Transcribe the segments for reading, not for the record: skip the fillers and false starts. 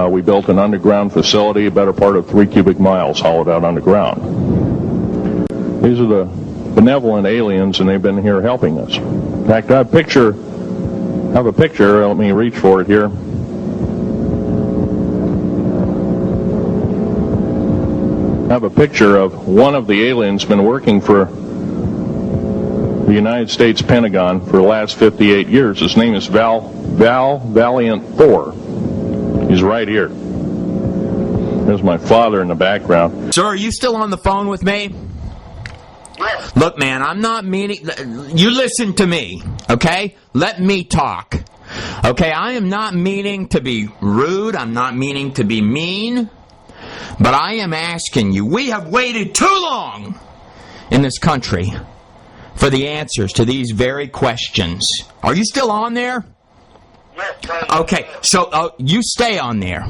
We built an underground facility, a better part of 3 cubic miles hollowed out underground. These are the benevolent aliens, and they've been here helping us. In fact, I have a picture. Let me reach for it here. I have a picture of one of the aliens been working for the United States Pentagon for the last 58 years. His name is Valiant Thor. He's right here. There's my father in the background. Sir, are you still on the phone with me? Look, man, I'm not meaning... You listen to me, okay? Let me talk. Okay, I am not meaning to be rude. I'm not meaning to be mean. But I am asking you, we have waited too long in this country for the answers to these very questions. Are you still on there? Okay, so you stay on there.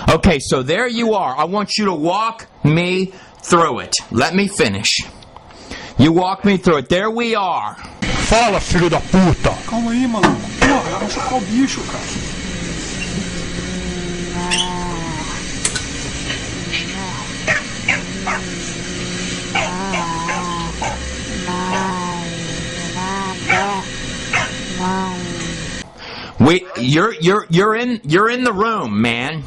Okay, so there you are. I want you to walk me through it. Let me finish. You walk me through it. There we are. Fala, filho da puta! Calma aí, maluco. Porra, vai chocar o bicho, cara. You're in the room, man.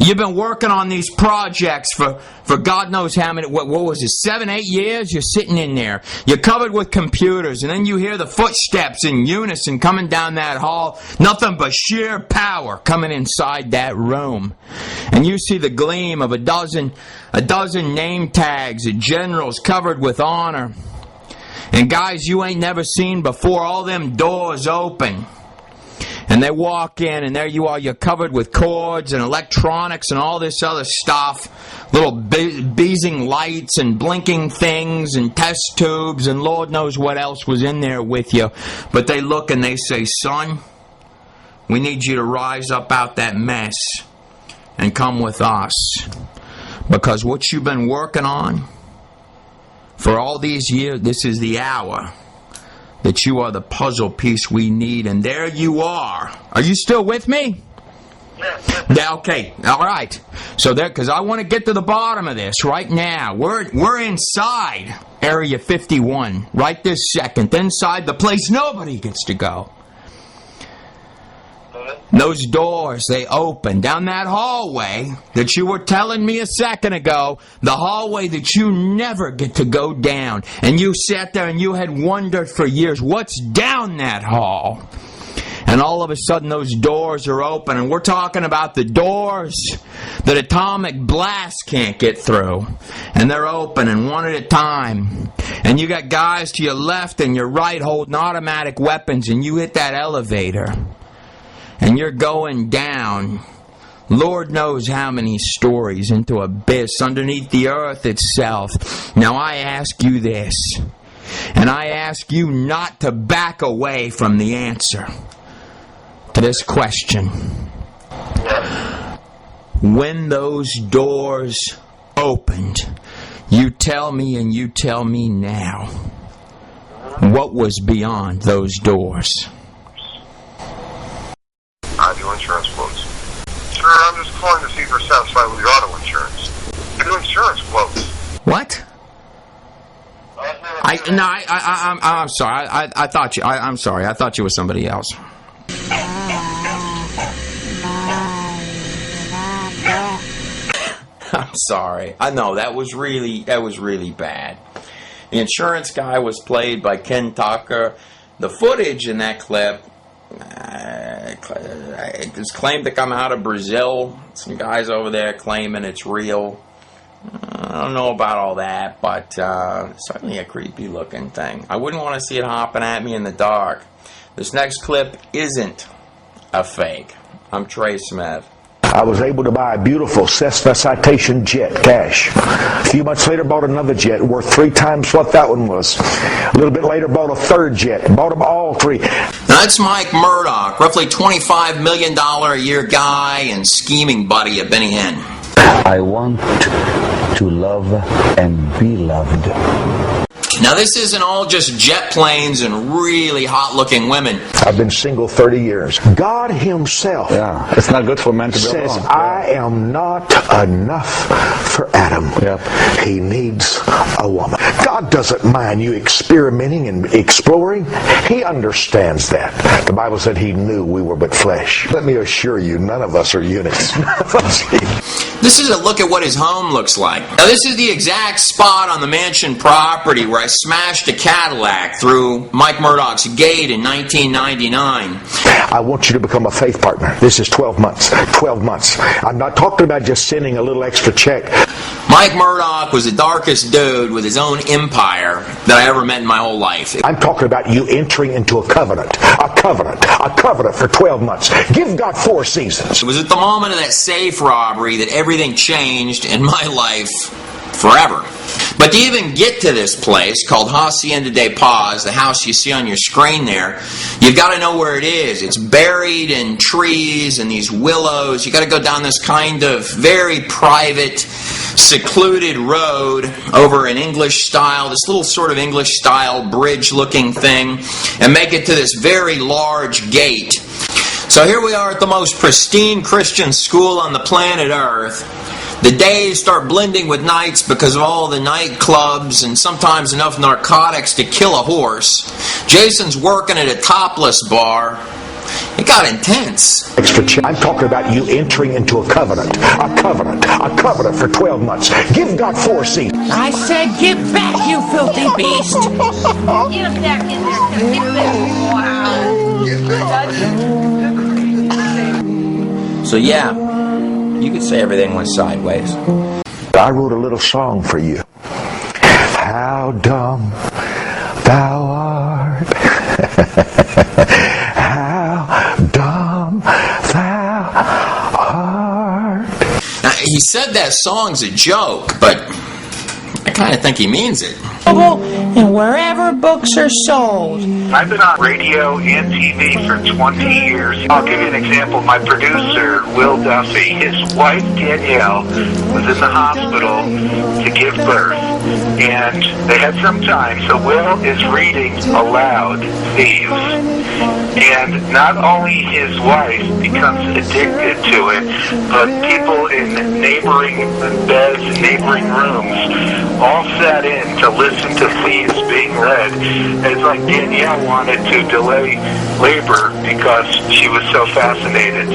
You've been working on these projects for God knows how many, what was it, 7, 8 years? You're sitting in there. You're covered with computers, and then you hear the footsteps in unison coming down that hall. Nothing but sheer power coming inside that room. And you see the gleam of a dozen name tags of generals covered with honor. And guys you ain't never seen before, all them doors open. And they walk in, and there you are, you're covered with cords and electronics and all this other stuff. Little beezing lights and blinking things and test tubes and Lord knows what else was in there with you. But they look and they say, son, we need you to rise up out that mess and come with us. Because what you've been working on for all these years, this is the hour that you are the puzzle piece we need, and there you are. Are you still with me? Yeah, okay, all right. So there, because I want to get to the bottom of this right now. We're inside Area 51 right this second, inside the place nobody gets to go. Those doors, they open down that hallway that you were telling me a second ago, the hallway that you never get to go down. And you sat there and you had wondered for years, what's down that hall? And all of a sudden those doors are open, and we're talking about the doors that atomic blast can't get through. And they're open, and one at a time. And you got guys to your left and your right holding automatic weapons, and you hit that elevator. And you're going down, Lord knows how many stories, into abyss underneath the earth itself. Now I ask you this, and I ask you not to back away from the answer to this question. When those doors opened, you tell me, and you tell me now, what was beyond those doors? I do insurance quotes. Sir, I'm just calling to see if you're satisfied with your auto insurance. I do insurance quotes. What? I'm sorry. I'm sorry. I thought you were somebody else. I'm sorry. I know that was really bad. The insurance guy was played by Ken Tucker. The footage in that clip. It's claimed to come out of Brazil. Some guys over there claiming it's real. I don't know about all that, but certainly a creepy looking thing. I wouldn't want to see it hopping at me in the dark. This next clip isn't a fake. I'm Trey Smith. I was able to buy a beautiful Cessna Citation jet cash. A few months later, bought another jet worth 3 times what that one was. A little bit later, bought a third jet. Bought them all 3. That's Mike Murdoch, roughly $25 million a year guy and scheming buddy of Benny Hinn. I want to love and be loved. Now this isn't all just jet planes and really hot-looking women. I've been single 30 years. God himself It's not good for man to be says, alone. I am not enough for Adam. Yep. He needs a woman. God doesn't mind you experimenting and exploring. He understands that. The Bible said he knew we were but flesh. Let me assure you, none of us are eunuchs. None of us. This is a look at what his home looks like. Now, this is the exact spot on the mansion property where I smashed a Cadillac through Mike Murdoch's gate in 1999. I want you to become a faith partner. This is 12 months. 12 months. I'm not talking about just sending a little extra check. Mike Murdoch was the darkest dude with his own empire that I ever met in my whole life. I'm talking about you entering into a covenant. A covenant. A covenant for 12 months. Give God 4 seasons. It was at the moment of that safe robbery that everything changed in my life forever. But to even get to this place called Hacienda de Paz, the house you see on your screen there, you've got to know where it is. It's buried in trees and these willows. You've got to go down this kind of very private, secluded road over an English style, this little sort of English style bridge looking thing, and make it to this very large gate. So here we are at the most pristine Christian school on the planet Earth. The days start blending with nights because of all the nightclubs and sometimes enough narcotics to kill a horse. Jason's working at a topless bar. It got intense. Extra check. I'm talking about you entering into a covenant. A covenant. A covenant for 12 months. Give God 4 seasons. I said, get back, you filthy beast! Get him back in there. Wow. So yeah, you could say everything went sideways. I wrote a little song for you. How dumb thou art. How dumb thou art. Now, he said that song's a joke, but I kind of think he means it. And wherever books are sold. I've been on radio and TV for 20 years. I'll give you an example. My producer, Will Duffy, his wife, Danielle, was in the hospital to give birth. And they had some time, so Will is reading aloud Thieves. And not only his wife becomes addicted to it, but people in neighboring beds, neighboring rooms, all sat in to listen to Thieves being read. It's like Danielle wanted to delay labor because she was so fascinated.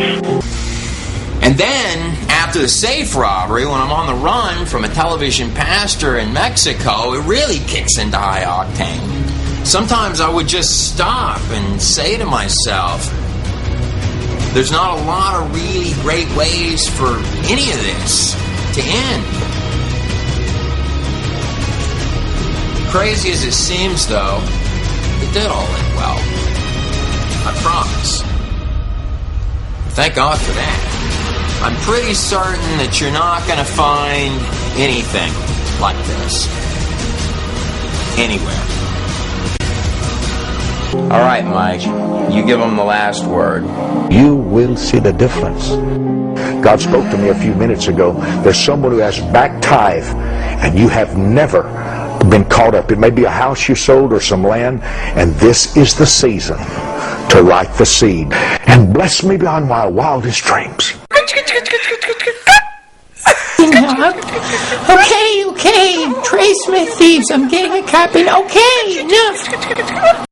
And then, after the safe robbery, when I'm on the run from a television pastor in Mexico, it really kicks into high octane. Sometimes I would just stop and say to myself, there's not a lot of really great ways for any of this to end. Crazy as it seems, though, it did all end well. I promise. Thank God for that. I'm pretty certain that you're not going to find anything like this anywhere. All right, Mike, you give him the last word. You will see the difference. God spoke to me a few minutes ago. There's someone who has back tithe, and you have never been caught up. It may be a house you sold or some land, and this is the season to write the seed and bless me beyond my wildest dreams. Okay, Trey Smith Thieves, I'm getting a copy. Okay, enough.